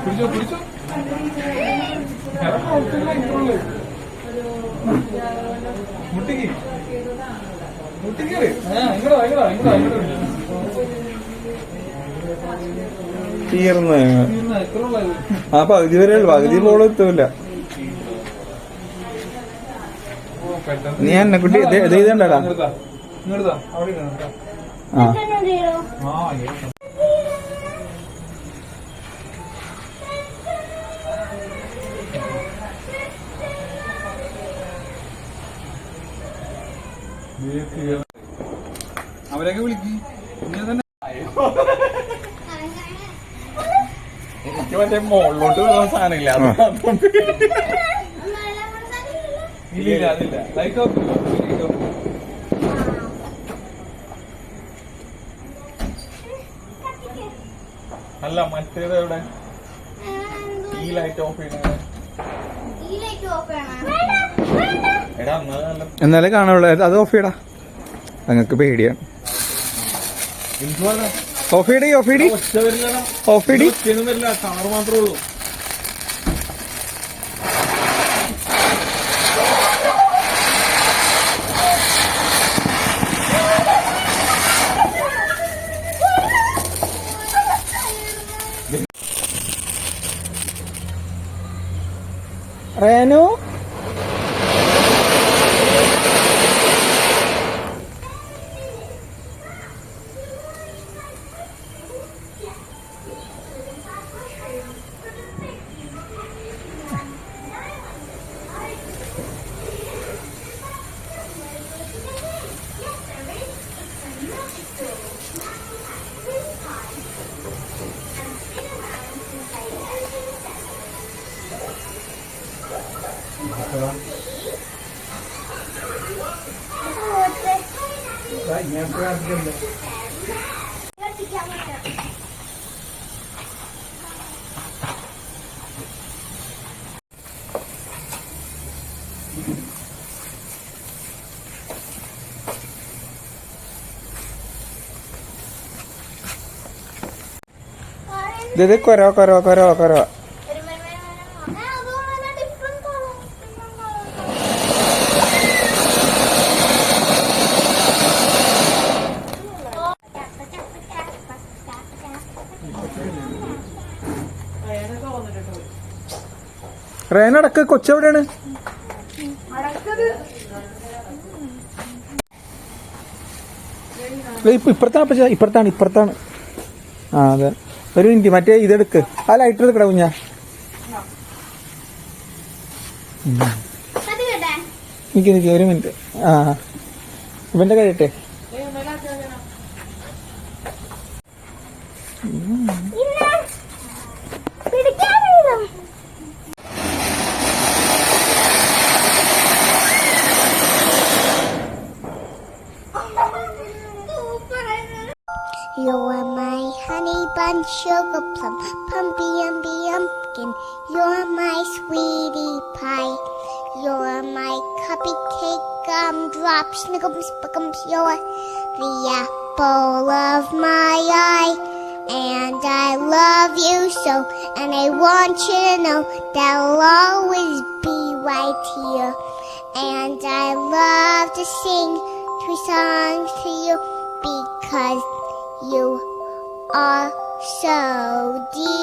പിടിച്ചോ പിടിച്ചോ. മുട്ടിക്ക് മുട്ടിക്കേറി. ഇങ്ങടാ ഇങ്ങടാ ഇങ്ങടാ ഇങ്ങോട്ട് തീർന്നു. ആ പകുതി വരെ ഉള്ളു, പകുതി പോലും എത്തൂല. നീ എന്നെ കുട്ടി ഇതുണ്ടടാ. ആ അവരൊക്കെ വിളിക്ക്. എനിക്ക് മറ്റേ മുകളിലോട്ട് വരുന്ന സാധനമില്ല, ഇല്ല അതില്ല. ലൈറ്റ് ഓഫ് അല്ല, മറ്റേത് എവിടെ? ഈ ലൈറ്റ് ഓഫ് ചെയ്യണ. എടാ എന്നാലേ കാണുള്ളൂ. അത് ഓഫ് ചെയ്യടാ, നിങ്ങൾക്ക് പേടിയാണ്. ഓഫ് ചെയ്യടി ഓഫ് ചെയ്യടി ഓഫ് ചെയ്യടി. വരില്ല, കളർ മാത്രമേ ഉള്ളൂ. റേനു ഇത് കൊരോ കൊരോ കൊരോ കൊരോ. റേനടക്ക് കൊച്ചെവിടെയാണ്? ഇപ്പൊ ഇപ്പുറത്താണ്. ആ അതെ, ഒരു മിനിറ്റ്. മറ്റേ ഇതെടുക്ക്, ആ ലൈറ്റർ എടുക്കടാ കുഞ്ഞാ. നിക്ക് ഒരു മിനിറ്റ്. ആ ഇവന്റെ കഴിയട്ടെ. You're my honey bun, sugar plum, pumpy umby umpkin. You're my sweetie pie. You're my cupcake, gumdrop, snickums, spickums. You're the apple of my eye. And I love you so, and I want you to know that I'll always be right here. And I love to sing 3 songs to you because you are so dear.